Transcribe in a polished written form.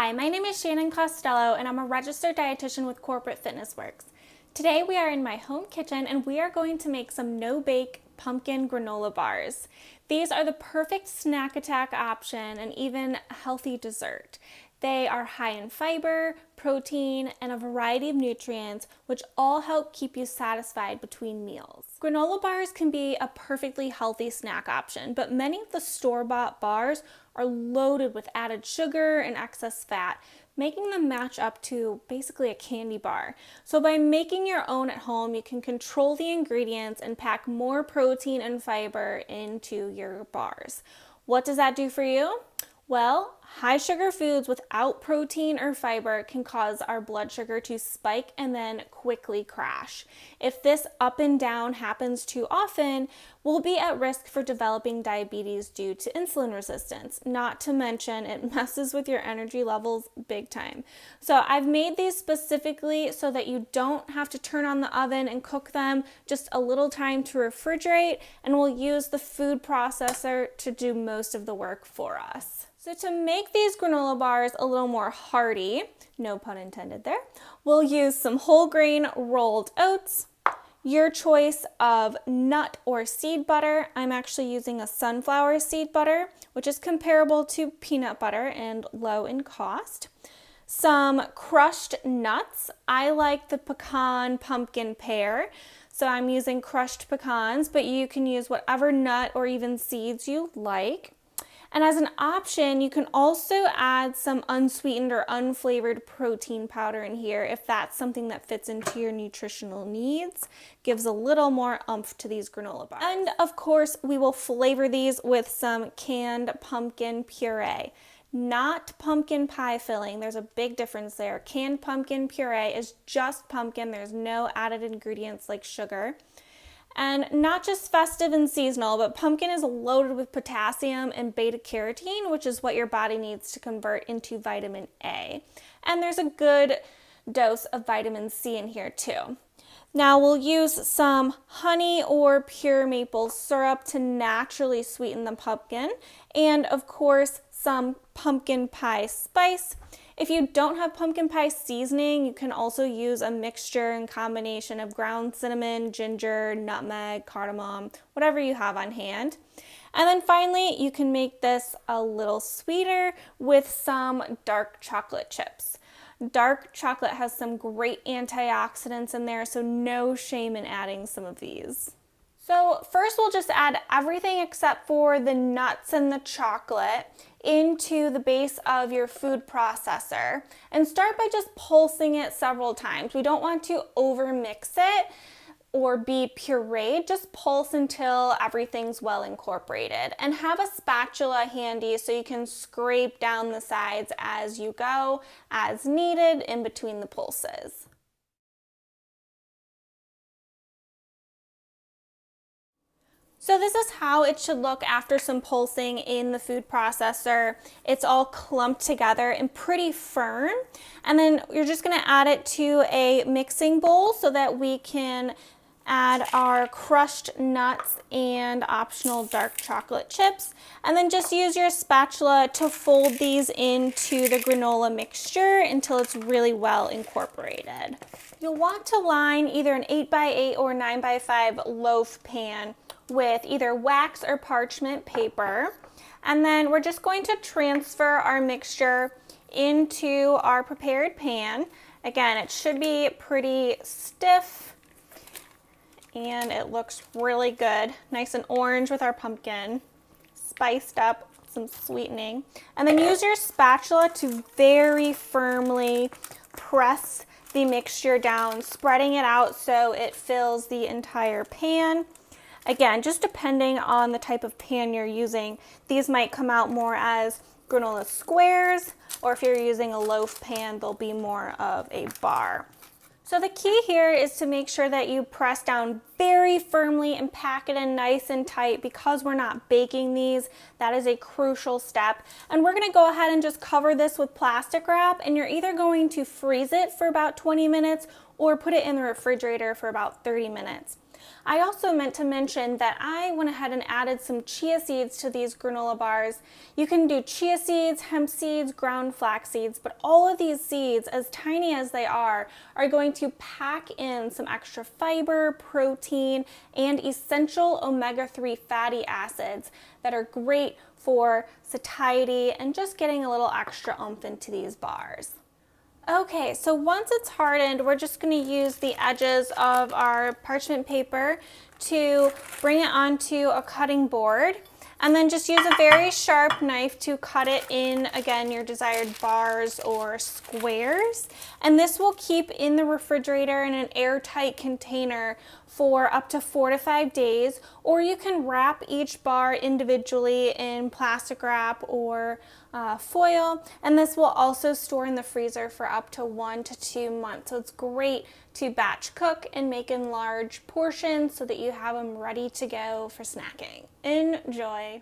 Hi, my name is Shannon Costello and I'm a registered dietitian with Corporate Fitness Works. Today we are in my home kitchen and we are going to make some no-bake pumpkin granola bars. These are the perfect snack attack option and even healthy dessert. They are high in fiber, protein, and a variety of nutrients, which all help keep you satisfied between meals. Granola bars can be a perfectly healthy snack option, but many of the store-bought bars are loaded with added sugar and excess fat, making them match up to basically a candy bar. So by making your own at home, you can control the ingredients and pack more protein and fiber into your bars. What does that do for you? Well, high sugar foods without protein or fiber can cause our blood sugar to spike and then quickly crash. If this up and down happens too often, we'll be at risk for developing diabetes due to insulin resistance. Not to mention, it messes with your energy levels big time. So I've made these specifically so that you don't have to turn on the oven and cook them, just a little time to refrigerate, and we'll use the food processor to do most of the work for us. So to make these granola bars a little more hearty, no pun intended there, we'll use some whole grain rolled oats, your choice of nut or seed butter. I'm actually using a sunflower seed butter, which is comparable to peanut butter and low in cost. Some crushed nuts. I like the pecan pumpkin pear, so I'm using crushed pecans, but you can use whatever nut or even seeds you like. And as an option, you can also add some unsweetened or unflavored protein powder in here if that's something that fits into your nutritional needs. Gives a little more oomph to these granola bars. And of course, we will flavor these with some canned pumpkin puree. Not pumpkin pie filling. There's a big difference there. Canned pumpkin puree is just pumpkin. There's no added ingredients like sugar. And not just festive and seasonal, but pumpkin is loaded with potassium and beta-carotene, which is what your body needs to convert into vitamin A. And there's a good dose of vitamin C in here too. Now we'll use some honey or pure maple syrup to naturally sweeten the pumpkin, and of course some pumpkin pie spice. If you don't have pumpkin pie seasoning, you can also use a mixture and combination of ground cinnamon, ginger, nutmeg, cardamom, whatever you have on hand. And then finally, you can make this a little sweeter with some dark chocolate chips. Dark chocolate has some great antioxidants in there, so no shame in adding some of these. So first we'll just add everything except for the nuts and the chocolate into the base of your food processor and start by just pulsing it several times. We don't want to over mix it or be pureed, just pulse until everything's well incorporated, and have a spatula handy so you can scrape down the sides as you go, as needed in between the pulses. So this is how it should look after some pulsing in the food processor. It's all clumped together and pretty firm. And then you're just gonna add it to a mixing bowl so that we can add our crushed nuts and optional dark chocolate chips. And then just use your spatula to fold these into the granola mixture until it's really well incorporated. You'll want to line either an 8x8 or 9x5 loaf pan with either wax or parchment paper. And then we're just going to transfer our mixture into our prepared pan. Again, it should be pretty stiff and it looks really good. Nice and orange with our pumpkin, spiced up, some sweetening. And then use your spatula to very firmly press the mixture down, spreading it out so it fills the entire pan. Again, just depending on the type of pan you're using, these might come out more as granola squares, or if you're using a loaf pan, they'll be more of a bar. So the key here is to make sure that you press down very firmly and pack it in nice and tight because we're not baking these. That is a crucial step. And we're gonna go ahead and just cover this with plastic wrap, and you're either going to freeze it for about 20 minutes or put it in the refrigerator for about 30 minutes. I also meant to mention that I went ahead and added some chia seeds to these granola bars. You can do chia seeds, hemp seeds, ground flax seeds, but all of these seeds, as tiny as they are going to pack in some extra fiber, protein, and essential omega-3 fatty acids that are great for satiety and just getting a little extra oomph into these bars. Okay, so once it's hardened, we're just going to use the edges of our parchment paper to bring it onto a cutting board, and then just use a very sharp knife to cut it in, again, your desired bars or squares. And this will keep in the refrigerator in an airtight container for up to 4 to 5 days, or you can wrap each bar individually in plastic wrap or foil, and this will also store in the freezer for up to 1 to 2 months. So it's great to batch cook and make in large portions so that you have them ready to go for snacking. Enjoy!